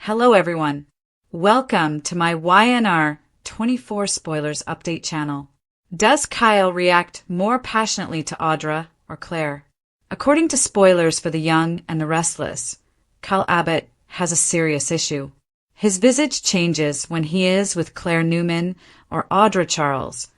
Hello everyone. Welcome to my YNR 24 Spoilers Update channel. Does Kyle react more passionately to Audra or Claire? According to Spoilers for the Young and the Restless, Kyle Abbott has a serious issue. His visage changes when he is with Claire Newman or Audra Charles,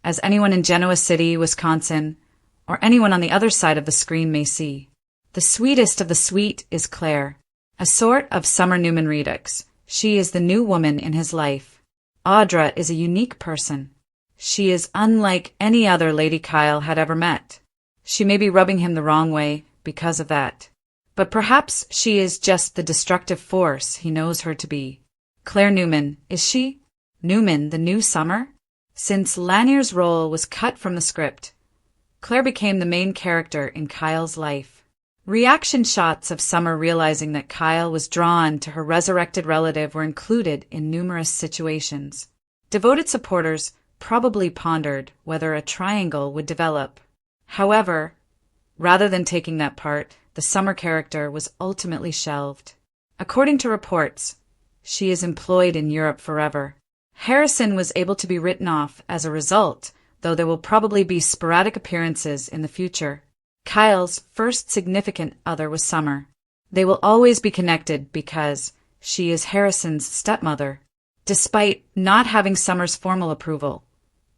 as anyone in Genoa City, Wisconsin, or anyone on the other side of the screen may see. The sweetest of the sweet is Claire, a sort of Summer Newman redux. She is the new woman in his life. Audra is a unique person. She is unlike any other lady Kyle had ever met. She may be rubbing him the wrong way because of that. But perhaps she is just the destructive force he knows her to be. Claire Newman, is she? Newman, the new Summer? Since Lanier's role was cut from the script, Claire became the main character in Kyle's life. Reaction shots of Summer realizing that Kyle was drawn to her resurrected relative were included in numerous situations. Devoted supporters probably pondered whether a triangle would develop. However, rather than taking that part, the Summer character was ultimately shelved. According to reports, she is employed in Europe forever. Harrison was able to be written off as a result, though there will probably be sporadic appearances in the future. Kyle's first significant other was Summer. They will always be connected because she is Harrison's stepmother. Despite not having Summer's formal approval,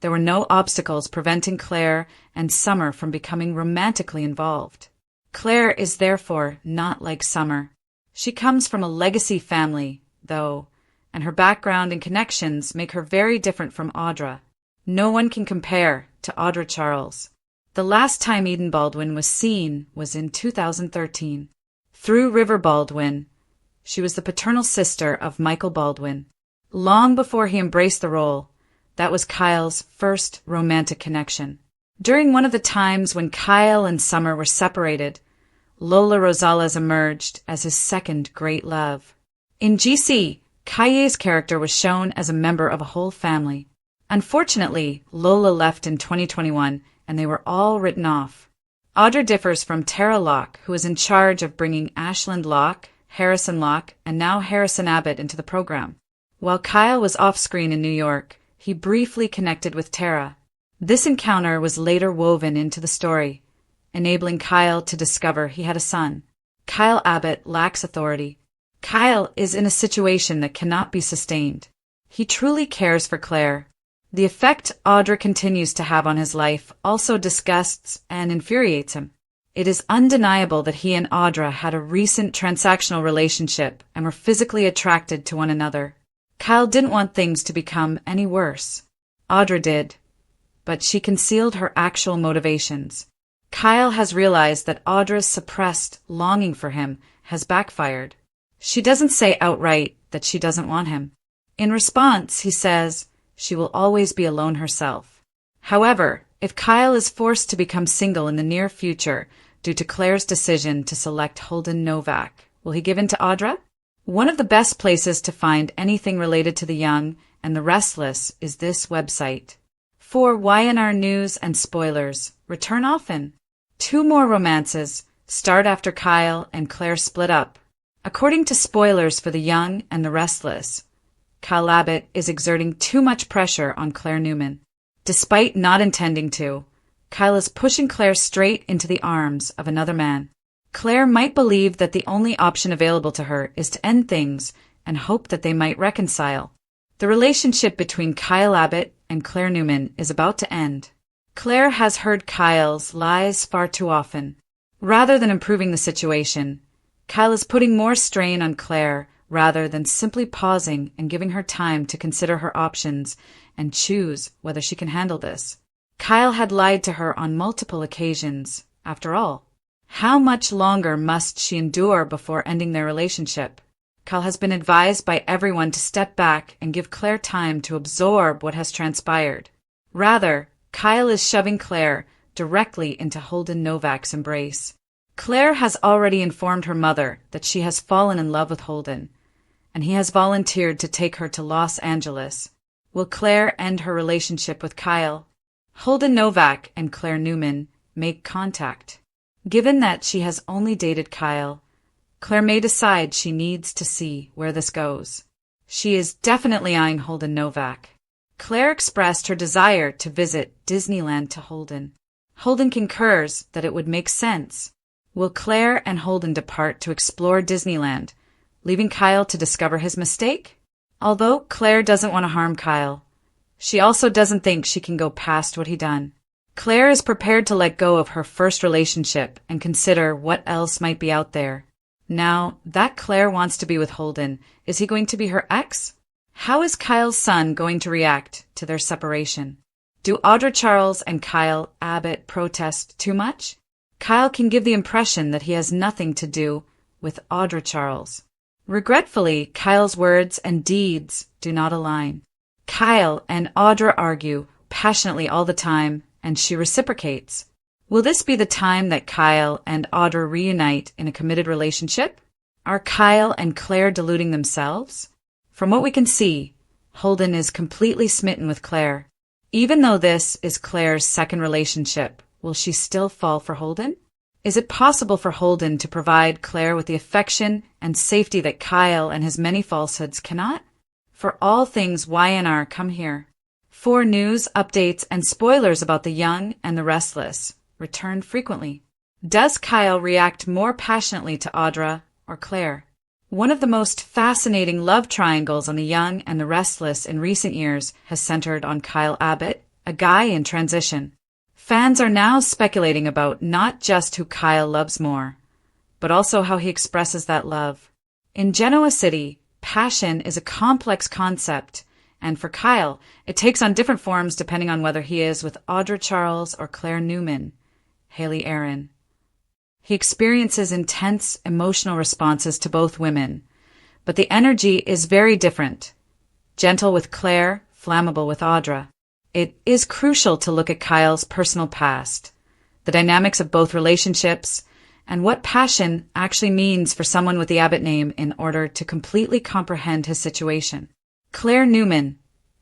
there were no obstacles preventing Claire and Summer from becoming romantically involved. Claire is therefore not like Summer. She comes from a legacy family, though, and her background and connections make her very different from Audra. No one can compare to Audra Charles. The last time Eden Baldwin was seen was in 2013. Through River Baldwin, she was the paternal sister of Michael Baldwin. Long before he embraced the role, that was Kyle's first romantic connection. During one of the times when Kyle and Summer were separated, Lola Rosales emerged as his second great love. In GC, Kaye's character was shown as a member of a whole family. Unfortunately, Lola left in 2021, and they were all written off. Audra differs from Tara Locke, who is in charge of bringing Ashland Locke, Harrison Locke, and now Harrison Abbott into the program. While Kyle was off-screen in New York, he briefly connected with Tara. This encounter was later woven into the story, enabling Kyle to discover he had a son. Kyle Abbott lacks authority. Kyle is in a situation that cannot be sustained. He truly cares for Claire. The effect Audra continues to have on his life also disgusts and infuriates him. It is undeniable that he and Audra had a recent transactional relationship and were physically attracted to one another. Kyle didn't want things to become any worse. Audra did, but she concealed her actual motivations. Kyle has realized that Audra's suppressed longing for him has backfired. She doesn't say outright that she doesn't want him. In response, he says she will always be alone herself. However, if Kyle is forced to become single in the near future due to Claire's decision to select Holden Novak, will he give in to Audra? One of the best places to find anything related to the young and the restless is this website. For YNR news and spoilers, return often. 2 more romances start after Kyle and Claire split up. According to Spoilers for the Young and the Restless, Kyle Abbott is exerting too much pressure on Claire Newman. Despite not intending to, Kyle is pushing Claire straight into the arms of another man. Claire might believe that the only option available to her is to end things and hope that they might reconcile. The relationship between Kyle Abbott and Claire Newman is about to end. Claire has heard Kyle's lies far too often. Rather than improving the situation, Kyle is putting more strain on Claire rather than simply pausing and giving her time to consider her options and choose whether she can handle this. Kyle had lied to her on multiple occasions, after all. How much longer must she endure before ending their relationship? Kyle has been advised by everyone to step back and give Claire time to absorb what has transpired. Rather, Kyle is shoving Claire directly into Holden Novak's embrace. Claire has already informed her mother that she has fallen in love with Holden, and he has volunteered to take her to Los Angeles. Will Claire end her relationship with Kyle? Holden Novak and Claire Newman make contact. Given that she has only dated Kyle, Claire may decide she needs to see where this goes. She is definitely eyeing Holden Novak. Claire expressed her desire to visit Disneyland to Holden. Holden concurs that it would make sense. Will Claire and Holden depart to explore Disneyland, leaving Kyle to discover his mistake? Although Claire doesn't want to harm Kyle, she also doesn't think she can go past what he done. Claire is prepared to let go of her first relationship and consider what else might be out there. Now that Claire wants to be with Holden, is he going to be her ex? How is Kyle's son going to react to their separation? Do Audra Charles and Kyle Abbott protest too much? Kyle can give the impression that he has nothing to do with Audra Charles. Regretfully, Kyle's words and deeds do not align. Kyle and Audra argue passionately all the time, and she reciprocates. Will this be the time that Kyle and Audra reunite in a committed relationship? Are Kyle and Claire deluding themselves? From what we can see, Holden is completely smitten with Claire. Even though this is Claire's second relationship, will she still fall for Holden? Is it possible for Holden to provide Claire with the affection and safety that Kyle and his many falsehoods cannot? For all things YNR, come here. For news, updates, and spoilers about the young and the restless, return frequently. Does Kyle react more passionately to Audra or Claire? One of the most fascinating love triangles on The Young and the Restless in recent years has centered on Kyle Abbott, a guy in transition. Fans are now speculating about not just who Kyle loves more, but also how he expresses that love. In Genoa City, passion is a complex concept, and for Kyle, it takes on different forms depending on whether he is with Audra Charles or Claire Newman, Haley Aaron. He experiences intense emotional responses to both women, but the energy is very different. Gentle with Claire, flammable with Audra. It is crucial to look at Kyle's personal past, the dynamics of both relationships, and what passion actually means for someone with the Abbott name in order to completely comprehend his situation. Claire Newman,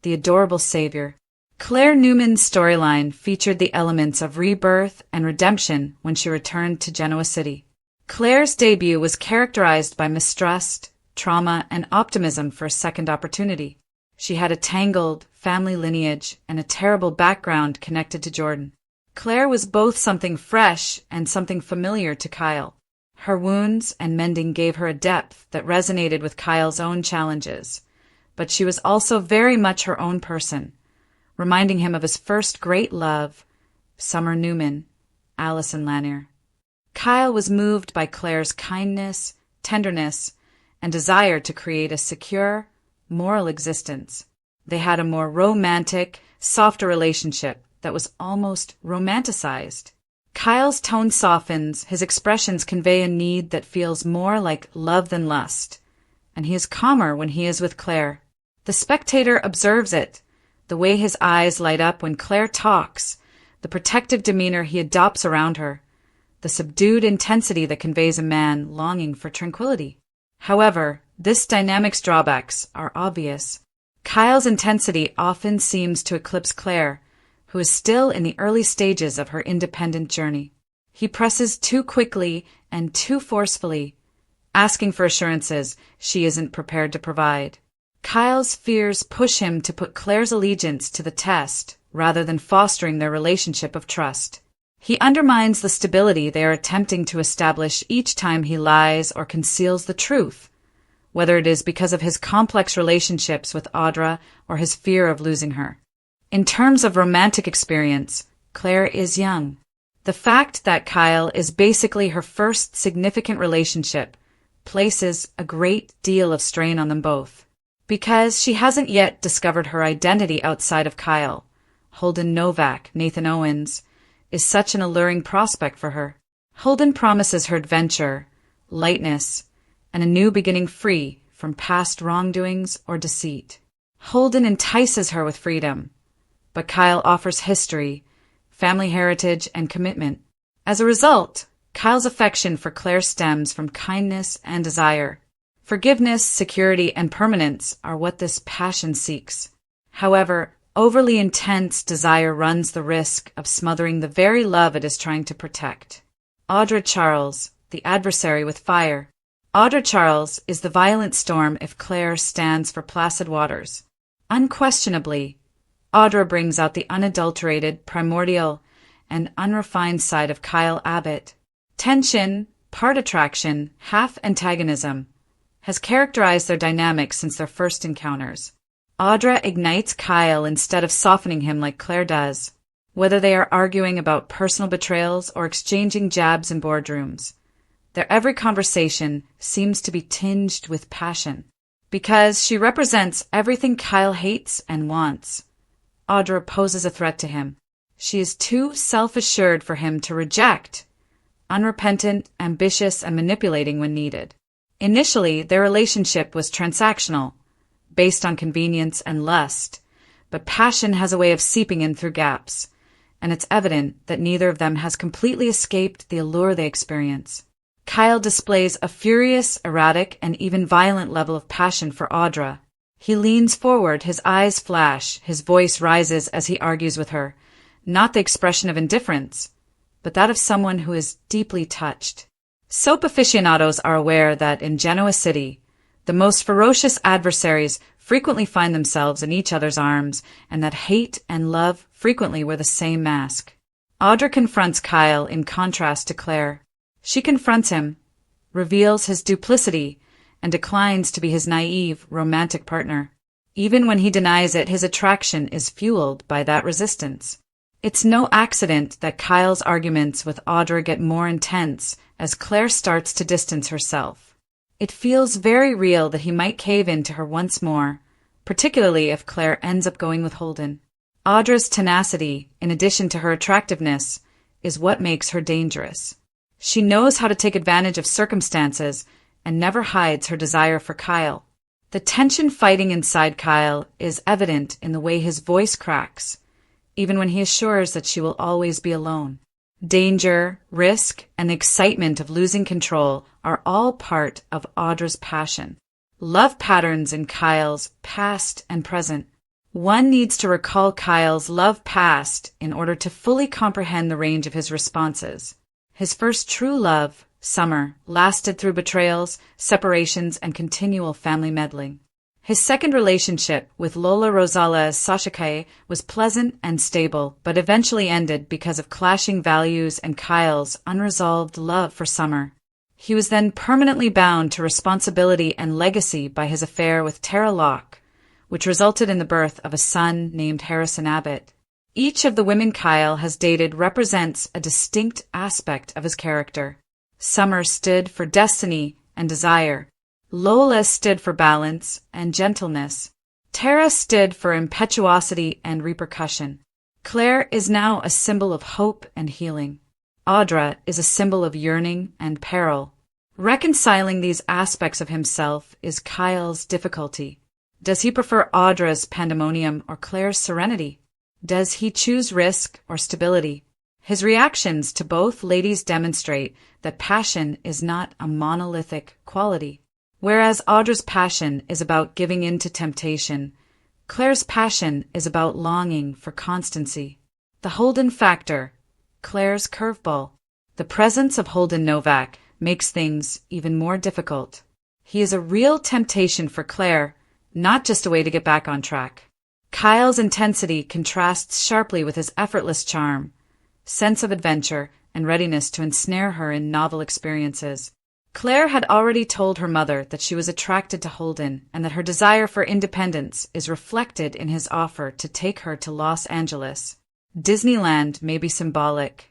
the adorable savior. Claire Newman's storyline featured the elements of rebirth and redemption when she returned to Genoa City. Claire's debut was characterized by mistrust, trauma, and optimism for a second opportunity. She had a tangled family lineage and a terrible background connected to Jordan. Claire was both something fresh and something familiar to Kyle. Her wounds and mending gave her a depth that resonated with Kyle's own challenges, but she was also very much her own person, reminding him of his first great love, Summer Newman, Allison Lanier. Kyle was moved by Claire's kindness, tenderness, and desire to create a secure, moral existence. They had a more romantic, softer relationship that was almost romanticized. Kyle's tone softens, his expressions convey a need that feels more like love than lust, and he is calmer when he is with Claire. The spectator observes it, the way his eyes light up when Claire talks, the protective demeanor he adopts around her, the subdued intensity that conveys a man longing for tranquility. However, this dynamic's drawbacks are obvious. Kyle's intensity often seems to eclipse Claire, who is still in the early stages of her independent journey. He presses too quickly and too forcefully, asking for assurances she isn't prepared to provide. Kyle's fears push him to put Claire's allegiance to the test rather than fostering their relationship of trust. He undermines the stability they are attempting to establish each time he lies or conceals the truth, whether it is because of his complex relationships with Audra or his fear of losing her. In terms of romantic experience, Claire is young. The fact that Kyle is basically her first significant relationship places a great deal of strain on them both. Because she hasn't yet discovered her identity outside of Kyle, Holden Novak, Nathan Owens, is such an alluring prospect for her. Holden promises her adventure, lightness, and a new beginning free from past wrongdoings or deceit. Holden entices her with freedom, but Kyle offers history, family heritage, and commitment. As a result, Kyle's affection for Claire stems from kindness and desire. Forgiveness, security, and permanence are what this passion seeks. However, overly intense desire runs the risk of smothering the very love it is trying to protect. Audra Charles, the adversary with fire. Audra Charles is the violent storm if Claire stands for placid waters. Unquestionably, Audra brings out the unadulterated, primordial, and unrefined side of Kyle Abbott. Tension, part attraction, half antagonism, has characterized their dynamic since their first encounters. Audra ignites Kyle instead of softening him like Claire does, whether they are arguing about personal betrayals or exchanging jabs in boardrooms. Their every conversation seems to be tinged with passion. Because she represents everything Kyle hates and wants, Audra poses a threat to him. She is too self-assured for him to reject, unrepentant, ambitious, and manipulating when needed. Initially, their relationship was transactional, based on convenience and lust, but passion has a way of seeping in through gaps, and it's evident that neither of them has completely escaped the allure they experience. Kyle displays a furious, erratic, and even violent level of passion for Audra. He leans forward, his eyes flash, his voice rises as he argues with her, not the expression of indifference, but that of someone who is deeply touched. Soap aficionados are aware that in Genoa City, the most ferocious adversaries frequently find themselves in each other's arms, and that hate and love frequently wear the same mask. Audra confronts Kyle in contrast to Claire. She confronts him, reveals his duplicity, and declines to be his naive, romantic partner. Even when he denies it, his attraction is fueled by that resistance. It's no accident that Kyle's arguments with Audra get more intense as Claire starts to distance herself. It feels very real that he might cave in to her once more, particularly if Claire ends up going with Holden. Audra's tenacity, in addition to her attractiveness, is what makes her dangerous. She knows how to take advantage of circumstances and never hides her desire for Kyle. The tension fighting inside Kyle is evident in the way his voice cracks, even when he assures that she will always be alone. Danger, risk, and the excitement of losing control are all part of Audra's passion. Love patterns in Kyle's past and present. One needs to recall Kyle's love past in order to fully comprehend the range of his responses. His first true love, Summer, lasted through betrayals, separations, and continual family meddling. His second relationship with Lola Rosala Sashikae was pleasant and stable, but eventually ended because of clashing values and Kyle's unresolved love for Summer. He was then permanently bound to responsibility and legacy by his affair with Tara Locke, which resulted in the birth of a son named Harrison Abbott. Each of the women Kyle has dated represents a distinct aspect of his character. Summer stood for destiny and desire. Lola stood for balance and gentleness. Tara stood for impetuosity and repercussion. Claire is now a symbol of hope and healing. Audra is a symbol of yearning and peril. Reconciling these aspects of himself is Kyle's difficulty. Does he prefer Audra's pandemonium or Claire's serenity? Does he choose risk or stability? His reactions to both ladies demonstrate that passion is not a monolithic quality. Whereas Audra's passion is about giving in to temptation, Claire's passion is about longing for constancy. The Holden factor, Claire's curveball. The presence of Holden Novak makes things even more difficult. He is a real temptation for Claire, not just a way to get back on track. Kyle's intensity contrasts sharply with his effortless charm, sense of adventure, and readiness to ensnare her in novel experiences. Claire had already told her mother that she was attracted to Holden and that her desire for independence is reflected in his offer to take her to Los Angeles. Disneyland may be symbolic,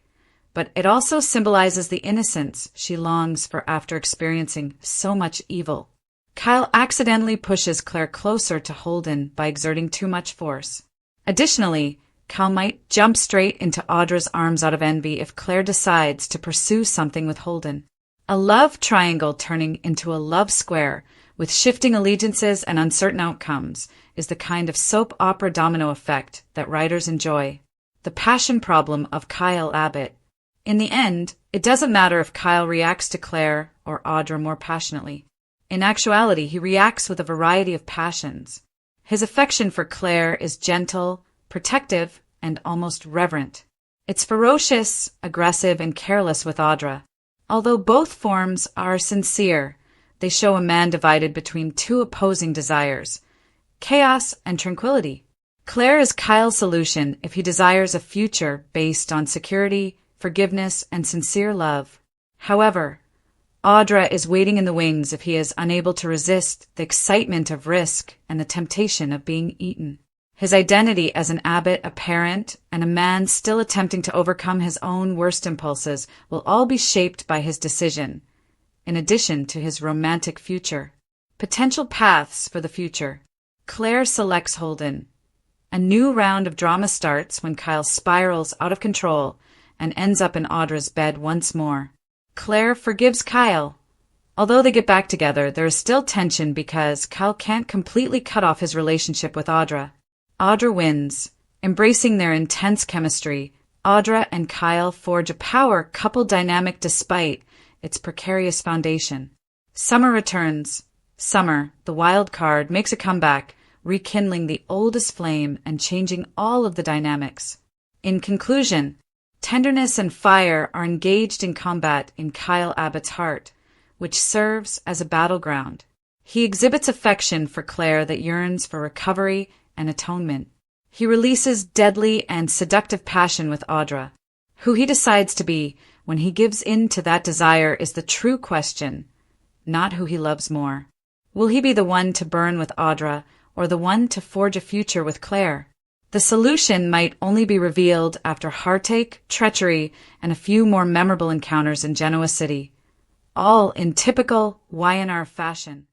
but it also symbolizes the innocence she longs for after experiencing so much evil. Kyle accidentally pushes Claire closer to Holden by exerting too much force. Additionally, Kyle might jump straight into Audra's arms out of envy if Claire decides to pursue something with Holden. A love triangle turning into a love square with shifting allegiances and uncertain outcomes is the kind of soap opera domino effect that writers enjoy. The passion problem of Kyle Abbott. In the end, it doesn't matter if Kyle reacts to Claire or Audra more passionately. In actuality, he reacts with a variety of passions. His affection for Claire is gentle, protective, and almost reverent. It's ferocious, aggressive, and careless with Audra. Although both forms are sincere, they show a man divided between two opposing desires, chaos and tranquility. Claire is Kyle's solution if he desires a future based on security, forgiveness, and sincere love. However, Audra is waiting in the wings if he is unable to resist the excitement of risk and the temptation of being eaten. His identity as an Abbott, a parent, and a man still attempting to overcome his own worst impulses will all be shaped by his decision, in addition to his romantic future. Potential paths for the future. Claire selects Holden. A new round of drama starts when Kyle spirals out of control and ends up in Audra's bed once more. Claire forgives Kyle. Although they get back together, there is still tension because Kyle can't completely cut off his relationship with Audra. Audra wins. Embracing their intense chemistry, Audra and Kyle forge a power couple dynamic despite its precarious foundation. Summer returns. Summer, the wild card, makes a comeback, rekindling the oldest flame and changing all of the dynamics. In conclusion, tenderness and fire are engaged in combat in Kyle Abbott's heart, which serves as a battleground. He exhibits affection for Claire that yearns for recovery and atonement. He releases deadly and seductive passion with Audra. Who he decides to be when he gives in to that desire is the true question, not who he loves more. Will he be the one to burn with Audra or the one to forge a future with Claire? The solution might only be revealed after heartache, treachery, and a few more memorable encounters in Genoa City, all in typical Y&R fashion.